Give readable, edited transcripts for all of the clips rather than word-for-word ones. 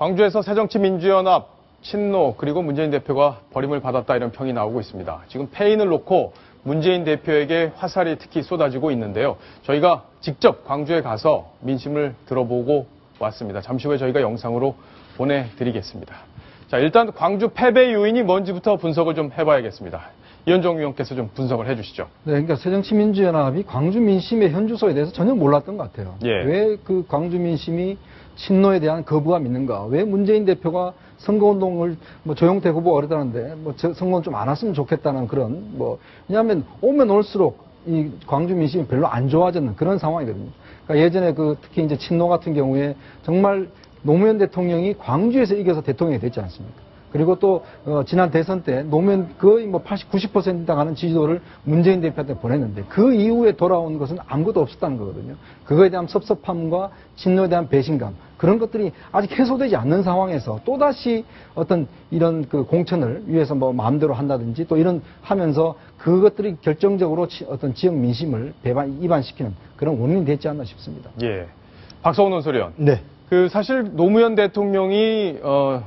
광주에서 새정치민주연합, 친노 그리고 문재인 대표가 버림을 받았다 이런 평이 나오고 있습니다. 지금 패인을 놓고 문재인 대표에게 화살이 특히 쏟아지고 있는데요. 저희가 직접 광주에 가서 민심을 들어보고 왔습니다. 잠시 후에 저희가 영상으로 보내드리겠습니다. 자, 일단 광주 패배 요인이 뭔지부터 분석을 좀 해봐야겠습니다. 이현정 위원께서 좀 분석을 해주시죠. 네, 그러니까 새정치민주연합이 광주 민심의 현주소에 대해서 전혀 몰랐던 것 같아요. 예. 왜 그 광주 민심이 친노에 대한 거부감이 있는가? 왜 문재인 대표가 선거운동을 조영태 후보가 그러다는데 선거는 좀 안 왔으면 좋겠다는 그런 왜냐하면 오면 올수록 이 광주 민심이 별로 안 좋아졌는 그런 상황이거든요. 그러니까 예전에 특히 이제 친노 같은 경우에 정말 노무현 대통령이 광주에서 이겨서 대통령이 됐지 않습니까? 그리고 또 지난 대선 때 노무현 거의 80, 90% 당하는 지지도를 문재인 대표한테 보냈는데 그 이후에 돌아온 것은 아무것도 없었다는 거거든요. 그거에 대한 섭섭함과 친노에 대한 배신감 그런 것들이 아직 해소되지 않는 상황에서 또다시 어떤 이런 공천을 위해서 마음대로 한다든지 또 이런 하면서 그것들이 결정적으로 어떤 지역 민심을 이반시키는 그런 원인이 됐지 않나 싶습니다. 예. 박성훈 논설위원. 네. 사실 노무현 대통령이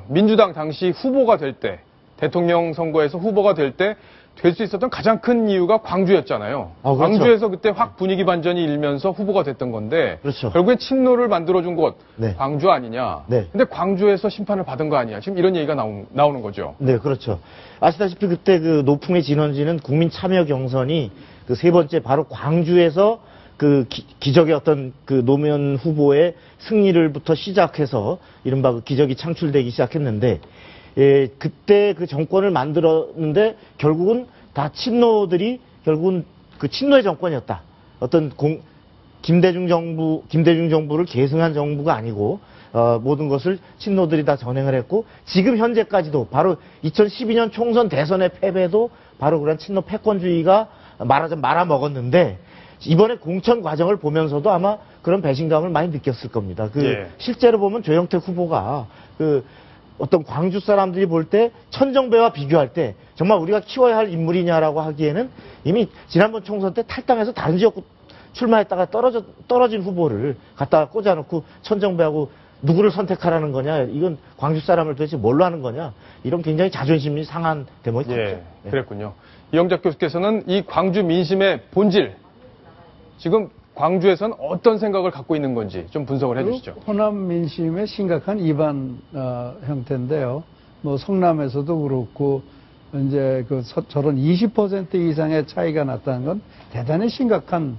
민주당 당시 후보가 될 때, 대통령 선거에서 후보가 될 때 될 수 있었던 가장 큰 이유가 광주였잖아요. 그렇죠. 광주에서 그때 확 분위기 반전이 일면서 후보가 됐던 건데 그렇죠. 결국에 친노를 만들어준 곳 네. 광주 아니냐. 네. 근데 광주에서 심판을 받은 거 아니냐. 지금 이런 얘기가 나오는 거죠. 네, 그렇죠. 아시다시피 그때 노풍의 진원지는 국민 참여 경선이 세 번째 바로 광주에서 기적의 어떤 노무현 후보의 승리를부터 시작해서 이른바 기적이 창출되기 시작했는데, 예, 그때 정권을 만들었는데 결국은 다 친노들이 결국은 친노의 정권이었다. 어떤 김대중 정부를 계승한 정부가 아니고, 모든 것을 친노들이 다 전행을 했고, 지금 현재까지도 바로 2012년 총선 대선의 패배도 바로 그런 친노 패권주의가 말하자면 말아먹었는데, 이번에 공천 과정을 보면서도 아마 그런 배신감을 많이 느꼈을 겁니다. 예. 실제로 보면 조영태 후보가 어떤 광주 사람들이 볼 때 천정배와 비교할 때 정말 우리가 키워야 할 인물이냐라고 하기에는 이미 지난번 총선 때 탈당해서 다른 지역구 출마했다가 떨어진 후보를 갖다가 꽂아놓고 천정배하고 누구를 선택하라는 거냐, 이건 광주 사람을 도대체 뭘로 하는 거냐, 이런 굉장히 자존심이 상한 대목이 컸죠. 예, 그랬군요. 이영작 교수께서는 이 광주 민심의 본질, 지금 광주에서는 어떤 생각을 갖고 있는 건지 좀 분석을 해주시죠. 호남 민심의 심각한 이반 형태인데요. 성남에서도 그렇고 이제 저런 20% 이상의 차이가 났다는 건 대단히 심각한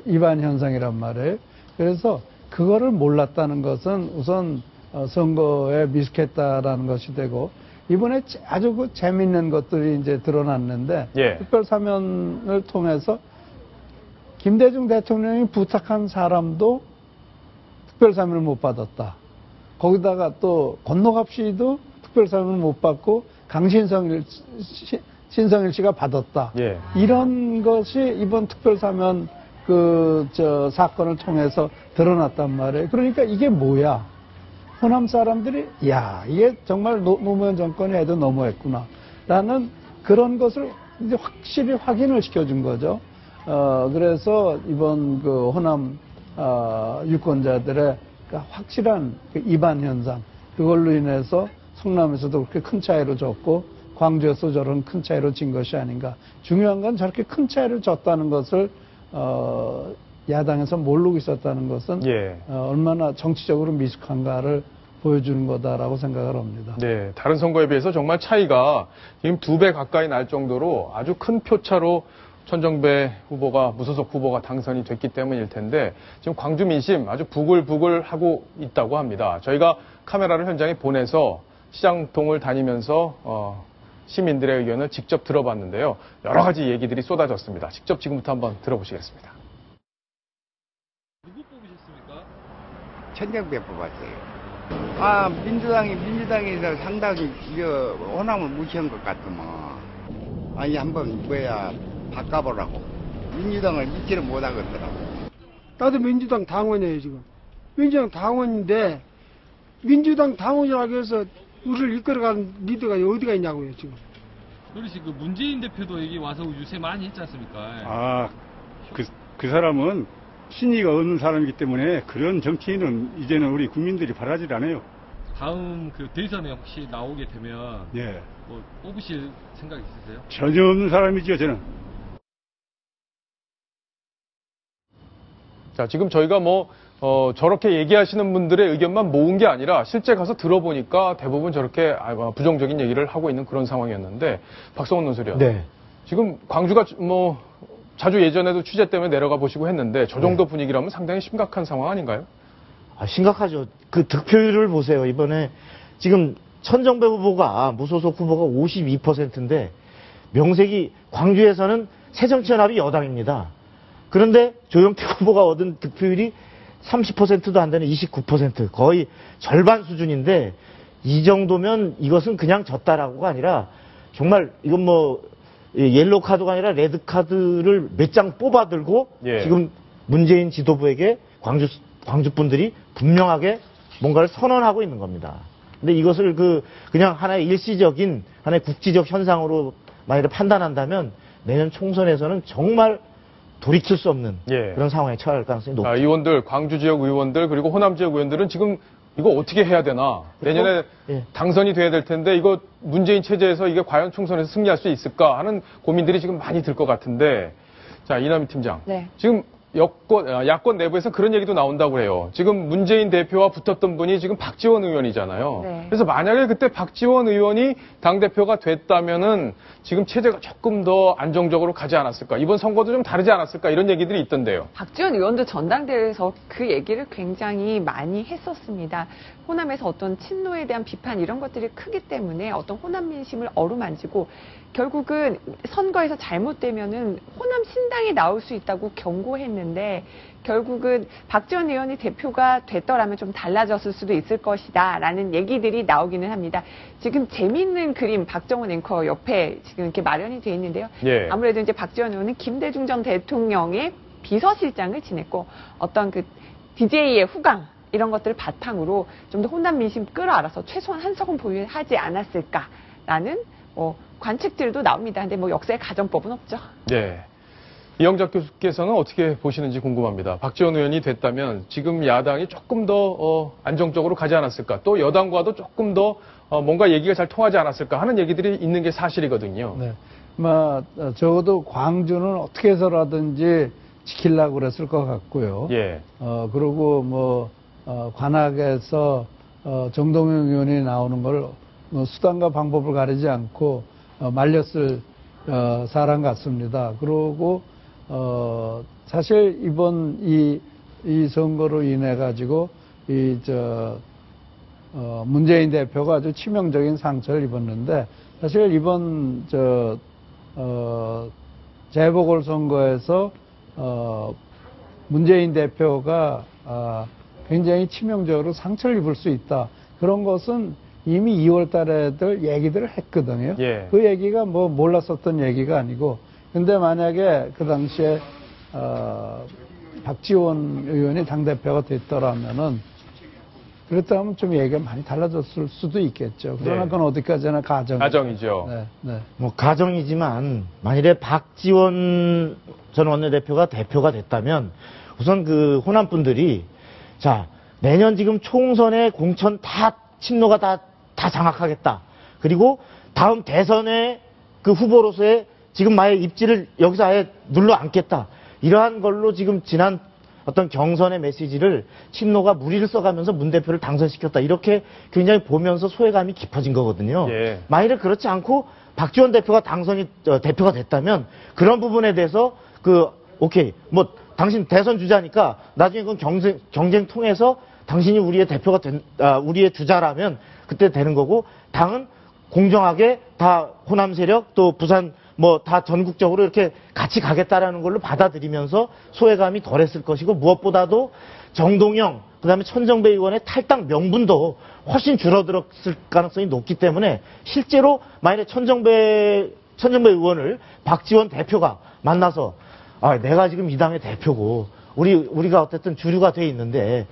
이반 현상이란 말이에요. 그래서 그거를 몰랐다는 것은 우선 선거에 미숙했다라는 것이 되고, 이번에 아주 재밌는 것들이 이제 드러났는데, 예. 특별사면을 통해서 김대중 대통령이 부탁한 사람도 특별사면을 못 받았다. 거기다가 또 권노갑 씨도 특별사면을 못 받고 신성일 씨가 받았다. 예. 이런 것이 이번 특별사면 사건을 통해서 드러났단 말이에요. 그러니까 이게 뭐야? 호남 사람들이 이게 정말 노무현 정권이 해도 너무했구나 라는 그런 것을 이제 확실히 확인을 시켜준 거죠. 그래서 이번 호남 유권자들의 확실한 이반 현상, 그걸로 인해서 성남에서도 그렇게 큰 차이로 졌고 광주에서 저런 큰 차이로 진 것이 아닌가. 중요한 건 저렇게 큰 차이를 졌다는 것을 야당에서 모르고 있었다는 것은 예. 얼마나 정치적으로 미숙한가를 보여주는 거다라고 생각을 합니다. 네, 다른 선거에 비해서 정말 차이가 지금 2배 가까이 날 정도로 아주 큰 표차로 천정배 후보가, 무소속 후보가 당선이 됐기 때문일 텐데, 지금 광주 민심 아주 부글부글 하고 있다고 합니다. 저희가 카메라를 현장에 보내서 시장통을 다니면서 시민들의 의견을 직접 들어봤는데요. 여러 가지 얘기들이 쏟아졌습니다. 직접 지금부터 한번 들어보시겠습니다. 누구 뽑으셨습니까? 천정배 뽑았어요. 민주당에서 상당히 호남을 무시한 것 같더만. 한번 바꿔보라고. 민주당을 믿지를 못하겠더라고. 나도 민주당 당원이에요, 지금. 민주당 당원인데, 민주당 당원이라고 해서 우리를 이끌어가는 리더가 어디가 있냐고요, 지금. 그렇지, 문재인 대표도 여기 와서 유세 많이 했지 않습니까? 그 사람은 신의가 없는 사람이기 때문에 그런 정치인은 이제는 우리 국민들이 바라질 않아요. 다음 그 대선에 혹시 나오게 되면 예. 뭐 뽑으실 생각 있으세요? 전혀 없는 사람이죠, 저는. 자, 지금 저희가 저렇게 얘기하시는 분들의 의견만 모은 게 아니라 실제 가서 들어보니까 대부분 저렇게 부정적인 얘기를 하고 있는 그런 상황이었는데, 박성원 논설위원. 네. 지금 광주가 자주 예전에도 취재 때문에 내려가 보시고 했는데 저 정도 분위기라면 상당히 심각한 상황 아닌가요? 심각하죠. 그 득표율을 보세요. 이번에 지금 천정배 후보가 무소속 후보가 52%인데 명색이 광주에서는 새정치연합이 여당입니다. 그런데 조영태 후보가 얻은 득표율이 30%도 안 되는 29%, 거의 절반 수준인데 이 정도면 이것은 그냥 졌다라고가 아니라 정말 이건 옐로우 카드가 아니라 레드 카드를 몇 장 뽑아들고 예. 지금 문재인 지도부에게 광주 분들이 분명하게 뭔가를 선언하고 있는 겁니다. 근데 이것을 그냥 하나의 일시적인 하나의 국지적 현상으로 만약에 판단한다면 내년 총선에서는 정말 돌이킬 수 없는 예. 그런 상황에 처할 가능성이 높죠. 의원들, 광주 지역 의원들 그리고 호남 지역 의원들은 지금 이거 어떻게 해야 되나? 내년에 예. 당선이 돼야 될 텐데 이거 문재인 체제에서 이게 과연 총선에서 승리할 수 있을까 하는 고민들이 지금 많이 들 것 같은데, 자, 이남희 팀장. 네. 지금 야권 내부에서 그런 얘기도 나온다고 해요. 지금 문재인 대표와 붙었던 분이 지금 박지원 의원이잖아요. 네. 그래서 만약에 그때 박지원 의원이 당대표가 됐다면은 지금 체제가 조금 더 안정적으로 가지 않았을까. 이번 선거도 좀 다르지 않았을까. 이런 얘기들이 있던데요. 박지원 의원도 전당대회에서 그 얘기를 굉장히 많이 했었습니다. 호남에서 어떤 친노에 대한 비판 이런 것들이 크기 때문에 어떤 호남 민심을 어루만지고 결국은 선거에서 잘못되면은 호남 신당이 나올 수 있다고 경고했는데 결국은 박지원 의원이 대표가 됐더라면 좀 달라졌을 수도 있을 것이다 라는 얘기들이 나오기는 합니다. 지금 재미있는 그림 박정원 앵커 옆에 지금 이렇게 마련이 돼 있는데요. 예. 아무래도 이제 박지원 의원은 김대중 전 대통령의 비서실장을 지냈고 어떤 그 DJ의 후광 이런 것들을 바탕으로 좀 더 호남 민심 끌어안아서 최소한 한석은 보유하지 않았을까라는 관측들도 나옵니다. 근데 역사의 가정법은 없죠. 네. 이영작 교수께서는 어떻게 보시는지 궁금합니다. 박지원 의원이 됐다면 지금 야당이 조금 더 안정적으로 가지 않았을까? 또 여당과도 조금 더 뭔가 얘기가 잘 통하지 않았을까 하는 얘기들이 있는 게 사실이거든요. 네. 적어도 광주는 어떻게 해서라든지 지키려고 그랬을 것 같고요. 예. 그리고 관악에서 정동영 의원이 나오는 걸 수단과 방법을 가리지 않고 말렸을 사람 같습니다. 그리고 사실 이번 이 선거로 인해 가지고 문재인 대표가 아주 치명적인 상처를 입었는데 사실 이번 재보궐선거에서 문재인 대표가 굉장히 치명적으로 상처를 입을 수 있다. 그런 것은 이미 2월 달에들 얘기들을 했거든요. 예. 그 얘기가 몰랐었던 얘기가 아니고, 근데 만약에 그 당시에, 박지원 의원이 당대표가 됐더라면은, 그렇다면 좀 얘기가 많이 달라졌을 수도 있겠죠. 그러나 네. 그건 어디까지나 가정이죠. 네, 네. 가정이지만 만일에 박지원 전 원내대표가 대표가 됐다면 우선 그 호남 분들이 자, 내년 지금 총선에 공천 친노가 다 장악하겠다. 그리고 다음 대선에 그 후보로서의 지금 만약 입지를 여기서 아예 눌러 앉겠다. 이러한 걸로 지금 지난 어떤 경선의 메시지를 친노가 무리를 써가면서 문 대표를 당선시켰다. 이렇게 굉장히 보면서 소외감이 깊어진 거거든요. 예. 만일에 그렇지 않고 박지원 대표가 대표가 됐다면 그런 부분에 대해서 오케이. 당신 대선 주자니까 나중에 그건 경쟁 통해서 당신이 우리의 대표가 우리의 주자라면 그때 되는 거고 당은 공정하게 다 호남 세력 또 부산 다 전국적으로 이렇게 같이 가겠다라는 걸로 받아들이면서 소외감이 덜했을 것이고 무엇보다도 정동영 그다음에 천정배 의원의 탈당 명분도 훨씬 줄어들었을 가능성이 높기 때문에 실제로 만약에 천정배 의원을 박지원 대표가 만나서 내가 지금 이 당의 대표고 우리가 어쨌든 주류가 돼 있는데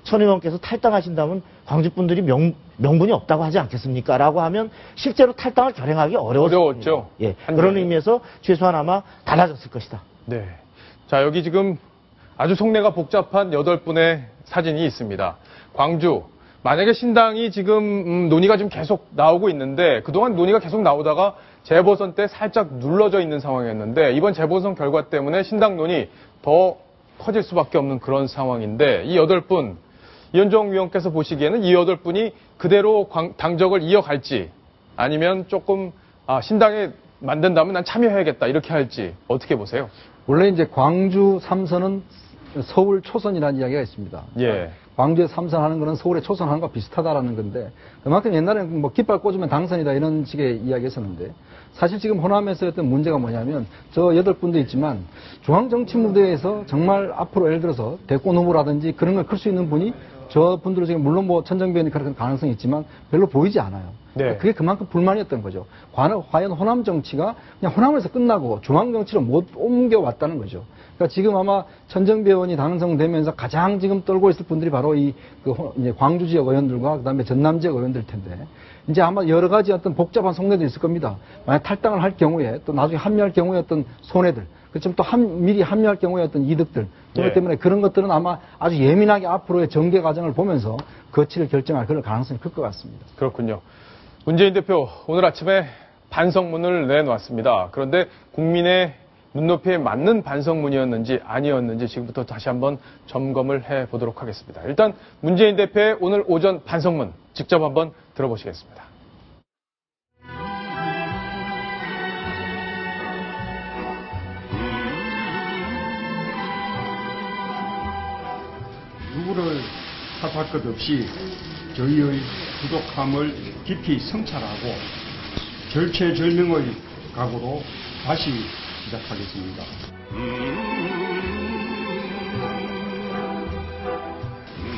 천 의원께서 탈당하신다면 광주 분들이 명분이 없다고 하지 않겠습니까? 라고 하면 실제로 탈당을 결행하기 어려웠죠. 예, 그런 의미에서 최소한 아마 달라졌을 것이다. 네. 자, 여기 지금 아주 속내가 복잡한 8분의 사진이 있습니다. 광주, 만약에 신당이 지금 논의가 지금 계속 나오고 있는데 그동안 논의가 계속 나오다가 재보선 때 살짝 눌러져 있는 상황이었는데 이번 재보선 결과 때문에 신당 논의 더 커질 수밖에 없는 그런 상황인데 이 8분 이현정 위원께서 보시기에는 이 8분이 그대로 당적을 이어갈지 아니면 조금 신당에 만든다면 난 참여해야겠다 이렇게 할지 어떻게 보세요? 원래 이제 광주 3선은 서울 초선이라는 이야기가 있습니다. 예. 광주에 3선하는 거는 서울에 초선하는 것과 비슷하다라는 건데 그만큼 옛날에는 뭐 깃발 꽂으면 당선이다 이런 식의 이야기했었는데 사실 지금 호남에서 어떤 문제가 뭐냐면 저 8분도 있지만 중앙정치 무대에서 정말 앞으로 예를 들어서 대권 후보라든지 그런 걸 클 수 있는 분이 저 분들은 지금 물론 뭐 천정배원이 그런 가능성이 있지만 별로 보이지 않아요. 네. 그게 그만큼 불만이었던 거죠. 과연 호남 정치가 그냥 호남에서 끝나고 중앙 정치로 못 옮겨왔다는 거죠. 그러니까 지금 아마 천정배 의원이 당선되면서 가장 지금 떨고 있을 분들이 바로 이제 광주 지역 의원들과 그다음에 전남 지역 의원들 텐데 이제 아마 여러 가지 어떤 복잡한 속내도 있을 겁니다. 만약 탈당을 할 경우에 또 나중에 합류할 경우에 어떤 손해들 그렇지만 또 미리 합류할 경우에 어떤 이득들 그렇기 때문에 그런 것들은 아마 아주 예민하게 앞으로의 정계 과정을 보면서 거취를 결정할 그런 가능성이 클 것 같습니다. 그렇군요. 문재인 대표 오늘 아침에 반성문을 내놓았습니다. 그런데 국민의 눈높이에 맞는 반성문이었는지 아니었는지 지금부터 다시 한번 점검을 해보도록 하겠습니다. 일단 문재인 대표의 오늘 오전 반성문 직접 한번 들어보시겠습니다. 누구를 탓할 것 없이 저희의 부족함을 깊이 성찰하고 절체절명의 각오로 다시 시작하겠습니다.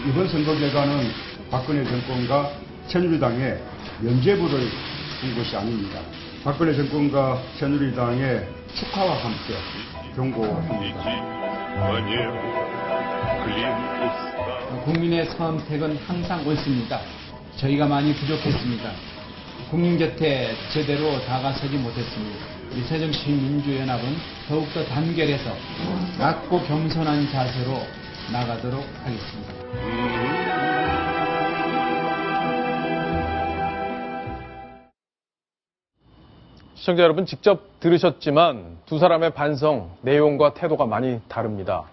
이번 선거 결과는 박근혜 정권과 새누리당의 면죄부를 준 것이 아닙니다. 박근혜 정권과 새누리당의 축하와 함께 경고합니다. 국민의 선택은 항상 옳습니다. 저희가 많이 부족했습니다. 국민 곁에 제대로 다가서지 못했습니다. 우리 새정치민주연합은 더욱더 단결해서 낮고 겸손한 자세로 나가도록 하겠습니다. 시청자 여러분 직접 들으셨지만 두 사람의 반성 내용과 태도가 많이 다릅니다.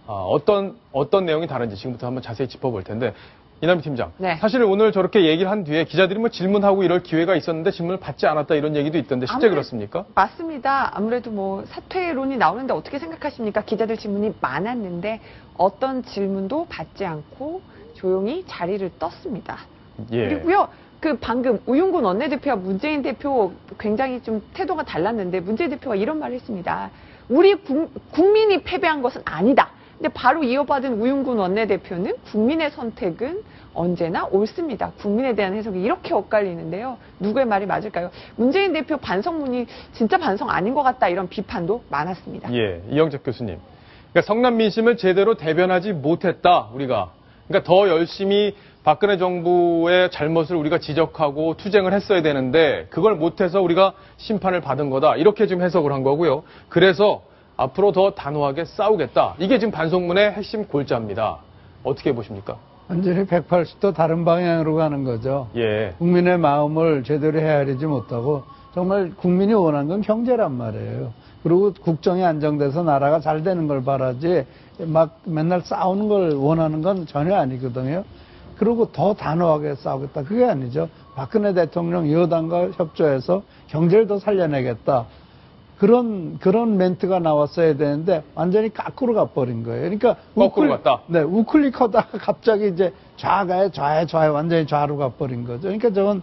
어떤 내용이 다른지 지금부터 한번 자세히 짚어볼 텐데 이남희 팀장, 네. 사실 오늘 저렇게 얘기를 한 뒤에 기자들이 뭐 질문하고 이럴 기회가 있었는데 질문을 받지 않았다 이런 얘기도 있던데 실제 그렇습니까? 맞습니다. 아무래도 뭐 사퇴론이 나오는데 어떻게 생각하십니까? 기자들 질문이 많았는데 어떤 질문도 받지 않고 조용히 자리를 떴습니다. 예. 그리고요. 방금 우윤근 원내대표와 문재인 대표 굉장히 좀 태도가 달랐는데 문재인 대표가 이런 말을 했습니다. 우리 국민이 패배한 것은 아니다. 근데 바로 이어받은 우윤근 원내대표는 국민의 선택은 언제나 옳습니다. 국민에 대한 해석이 이렇게 엇갈리는데요. 누구의 말이 맞을까요? 문재인 대표 반성문이 진짜 반성 아닌 것 같다 이런 비판도 많았습니다. 예, 이영재 교수님. 그러니까 성남 민심을 제대로 대변하지 못했다 우리가. 그러니까 더 열심히 박근혜 정부의 잘못을 우리가 지적하고 투쟁을 했어야 되는데 그걸 못해서 우리가 심판을 받은 거다. 이렇게 지금 해석을 한 거고요. 그래서 앞으로 더 단호하게 싸우겠다. 이게 지금 반성문의 핵심 골자입니다. 어떻게 보십니까? 완전히 180도 다른 방향으로 가는 거죠. 예. 국민의 마음을 제대로 헤아리지 못하고 정말 국민이 원하는 건 경제란 말이에요. 그리고 국정이 안정돼서 나라가 잘 되는 걸 바라지 막 맨날 싸우는 걸 원하는 건 전혀 아니거든요. 그리고 더 단호하게 싸우겠다. 그게 아니죠. 박근혜 대통령 여당과 협조해서 경제를 더 살려내겠다. 그런 멘트가 나왔어야 되는데 완전히 거꾸로 가버린 거예요. 그러니까 거꾸로 갔다. 네, 우클릭하다가 갑자기 이제 좌에 완전히 좌로 가버린 거죠. 그러니까 저건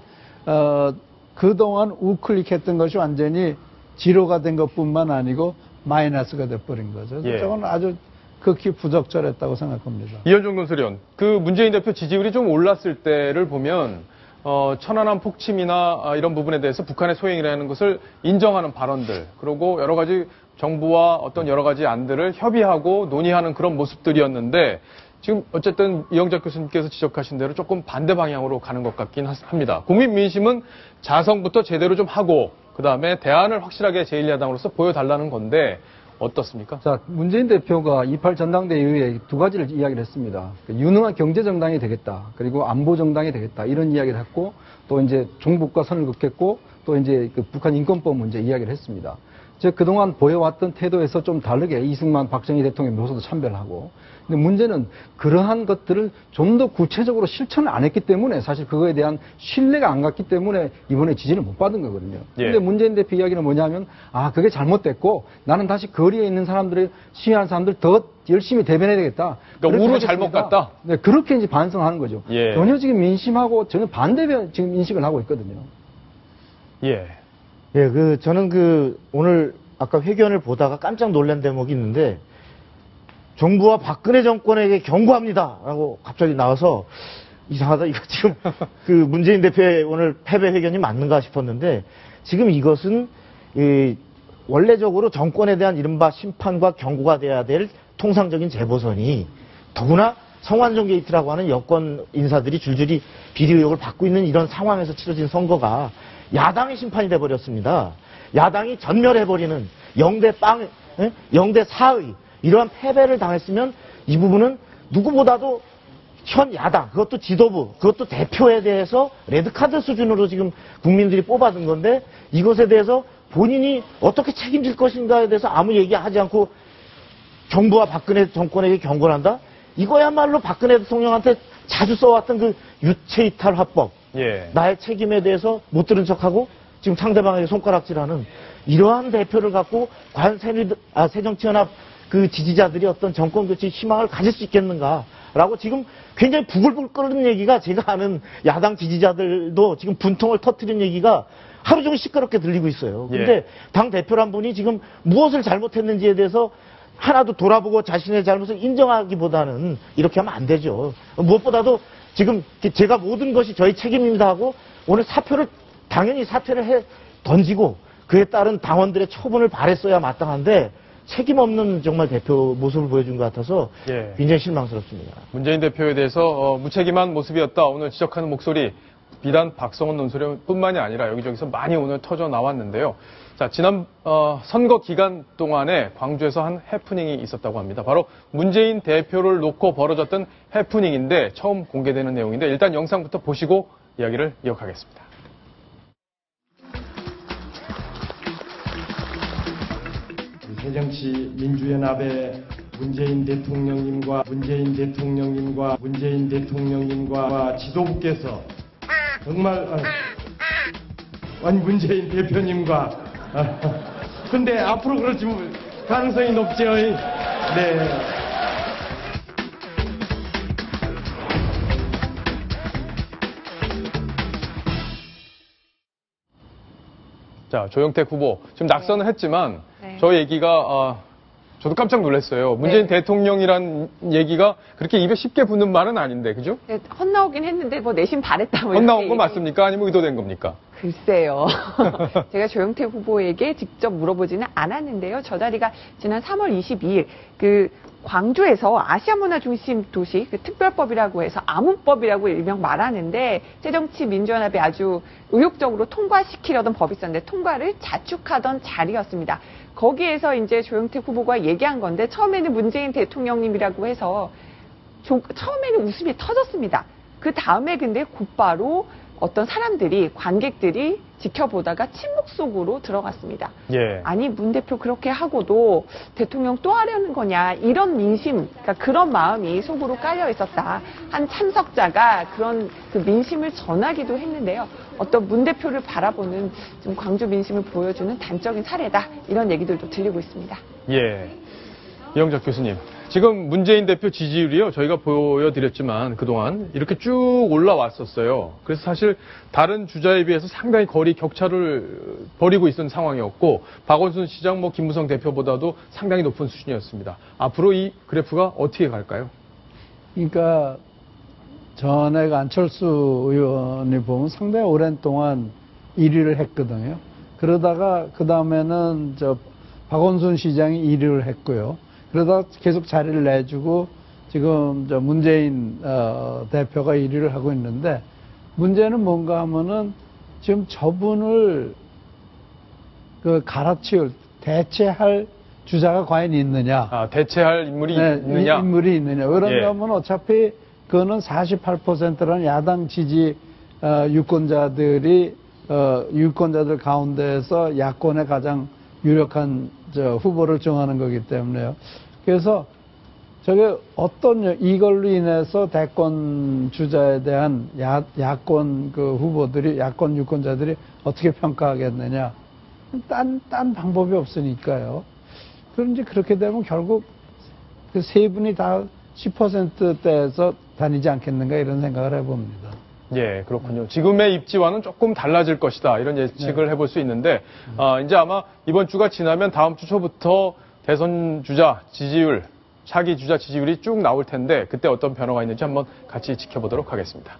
그동안 우클릭했던 것이 완전히 지로가 된 것뿐만 아니고 마이너스가 돼버린 거죠. 예. 저건 아주 극히 부적절했다고 생각합니다. 이현종 논설위원, 그 문재인 대표 지지율이 좀 올랐을 때를 보면 천안함 폭침이나 이런 부분에 대해서 북한의 소행이라는 것을 인정하는 발언들, 그리고 여러 가지 정부와 어떤 여러 가지 안들을 협의하고 논의하는 그런 모습들이었는데 지금 어쨌든 이영작 교수님께서 지적하신 대로 조금 반대 방향으로 가는 것 같긴 합니다. 국민 민심은 자성부터 제대로 좀 하고 그다음에 대안을 확실하게 제1야당으로서 보여달라는 건데 어떻습니까? 자, 문재인 대표가 28 전당대회 이후에 두 가지를 이야기를 했습니다. 유능한 경제정당이 되겠다. 그리고 안보정당이 되겠다. 이런 이야기를 했고, 또 이제 종북과 선을 긋겠고, 또 이제 그 북한 인권법 문제 이야기를 했습니다. 즉, 그동안 보여왔던 태도에서 좀 다르게 이승만, 박정희 대통령 묘소도 참배하고, 근데 문제는 그러한 것들을 좀 더 구체적으로 실천을 안 했기 때문에 사실 그거에 대한 신뢰가 안 갔기 때문에 이번에 지지를 못 받은 거거든요. 예. 근데 문재인 대표 이야기는 뭐냐면, 그게 잘못됐고, 나는 다시 거리에 있는 사람들을, 시위하는 사람들 더 열심히 대변해야 되겠다. 그러니까 우로 그렇게 잘못 하겠습니다. 갔다? 네, 그렇게 이제 반성하는 거죠. 예. 전혀 지금 민심하고 전혀 반대 지금 인식을 하고 있거든요. 예. 예, 저는 오늘 아까 회견을 보다가 깜짝 놀란 대목이 있는데, 정부와 박근혜 정권에게 경고합니다. 라고 갑자기 나와서, 이상하다. 이거 지금 문재인 대표의 오늘 패배 회견이 맞는가 싶었는데, 지금 이것은, 원래적으로 정권에 대한 이른바 심판과 경고가 돼야 될 통상적인 재보선이 더구나 성완종 게이트라고 하는 여권 인사들이 줄줄이 비리 의혹을 받고 있는 이런 상황에서 치러진 선거가 야당의 심판이 돼버렸습니다. 야당이 전멸해버리는 0대 4의 이러한 패배를 당했으면 이 부분은 누구보다도 현 야당, 그것도 지도부, 그것도 대표에 대해서 레드카드 수준으로 지금 국민들이 뽑아둔 건데 이것에 대해서 본인이 어떻게 책임질 것인가에 대해서 아무 얘기하지 않고 정부와 박근혜 정권에게 경고를 한다? 이거야말로 박근혜 대통령한테 자주 써왔던 유체이탈 화법. 예. 나의 책임에 대해서 못 들은 척하고 지금 상대방에게 손가락질하는 이러한 대표를 갖고 과연 새정치연합 지지자들이 어떤 정권 교체 희망을 가질 수 있겠는가라고 지금 굉장히 부글부글 끓는 얘기가 제가 아는 야당 지지자들도 지금 분통을 터뜨린 얘기가 하루 종일 시끄럽게 들리고 있어요. 근데 예. 당 대표란 분이 지금 무엇을 잘못했는지에 대해서 하나도 돌아보고 자신의 잘못을 인정하기보다는 이렇게 하면 안 되죠. 무엇보다도 지금 제가 모든 것이 저희 책임입니다 하고 오늘 당연히 사퇴를 해 던지고 그에 따른 당원들의 처분을 바랬어야 마땅한데 책임 없는 정말 대표 모습을 보여준 것 같아서 예. 굉장히 실망스럽습니다. 문재인 대표에 대해서 무책임한 모습이었다. 오늘 지적하는 목소리 비단 박성원 논설위원뿐만이 아니라 여기저기서 많이 오늘 터져 나왔는데요. 자, 지난 선거 기간 동안에 광주에서 한 해프닝이 있었다고 합니다. 바로 문재인 대표를 놓고 벌어졌던 해프닝인데 처음 공개되는 내용인데 일단 영상부터 보시고 이야기를 이어가겠습니다. 새정치민주연합의 문재인 대통령님과 지도부께서 정말 문재인 대표님과 근데 앞으로 그럴지 가능성이 높죠. 네. 자, 조영택 후보 지금 낙선을 했지만 저 얘기가 저도 깜짝 놀랐어요. 문재인 대통령이란 얘기가 그렇게 입에 쉽게 붙는 말은 아닌데, 그죠? 네, 헛나오긴 했는데 내심 바랬다. 헛나온 거 맞습니까? 아니면 의도된 겁니까? 글쎄요. 제가 조영택 후보에게 직접 물어보지는 않았는데요. 저 자리가 지난 3월 22일 광주에서 아시아문화중심 도시 특별법이라고 해서 아문법이라고 일명 말하는데 새정치민주연합이 아주 의욕적으로 통과시키려던 법이 있었는데 통과를 자축하던 자리였습니다. 거기에서 이제 조영택 후보가 얘기한 건데 처음에는 문재인 대통령님이라고 해서 처음에는 웃음이 터졌습니다. 그 다음에 근데 곧바로 어떤 관객들이 지켜보다가 침묵 속으로 들어갔습니다. 예. 아니, 문 대표 그렇게 하고도 대통령 또 하려는 거냐, 이런 민심, 그러니까 그런 마음이 속으로 깔려 있었다. 한 참석자가 그런 민심을 전하기도 했는데요. 어떤 문 대표를 바라보는 좀 광주 민심을 보여주는 단적인 사례다. 이런 얘기들도 들리고 있습니다. 예. 이영작 교수님. 지금 문재인 대표 지지율이요. 저희가 보여드렸지만 그동안 이렇게 쭉 올라왔었어요. 그래서 사실 다른 주자에 비해서 상당히 거리 격차를 벌이고 있는 상황이었고 박원순 시장, 김무성 대표보다도 상당히 높은 수준이었습니다. 앞으로 이 그래프가 어떻게 갈까요? 그러니까 전에 안철수 의원이 보면 상당히 오랜 동안 1위를 했거든요. 그러다가 그 다음에는 박원순 시장이 1위를 했고요. 그러다 계속 자리를 내주고 지금 문재인 대표가 1위를 하고 있는데 문제는 뭔가 하면은 지금 저분을 갈아치울 대체할 주자가 과연 있느냐. 대체할 인물이 네, 있느냐. 인물이 있느냐. 그러면 어차피 그거는 48%라는 야당 지지 유권자들 가운데에서 야권의 가장 유력한 후보를 정하는 거기 때문에요. 그래서 저게 이걸로 인해서 대권 주자에 대한 야권 그 후보들이, 야권 유권자들이 어떻게 평가하겠느냐. 딴 방법이 없으니까요. 그런지 그렇게 되면 결국 그 세 분이 다 10%대에서 다니지 않겠는가 이런 생각을 해봅니다. 예, 그렇군요. 지금의 입지와는 조금 달라질 것이다. 이런 예측을 해볼 수 있는데, 이제 아마 이번 주가 지나면 다음 주 초부터 대선 주자 지지율, 차기 주자 지지율이 쭉 나올 텐데, 그때 어떤 변화가 있는지 한번 같이 지켜보도록 하겠습니다.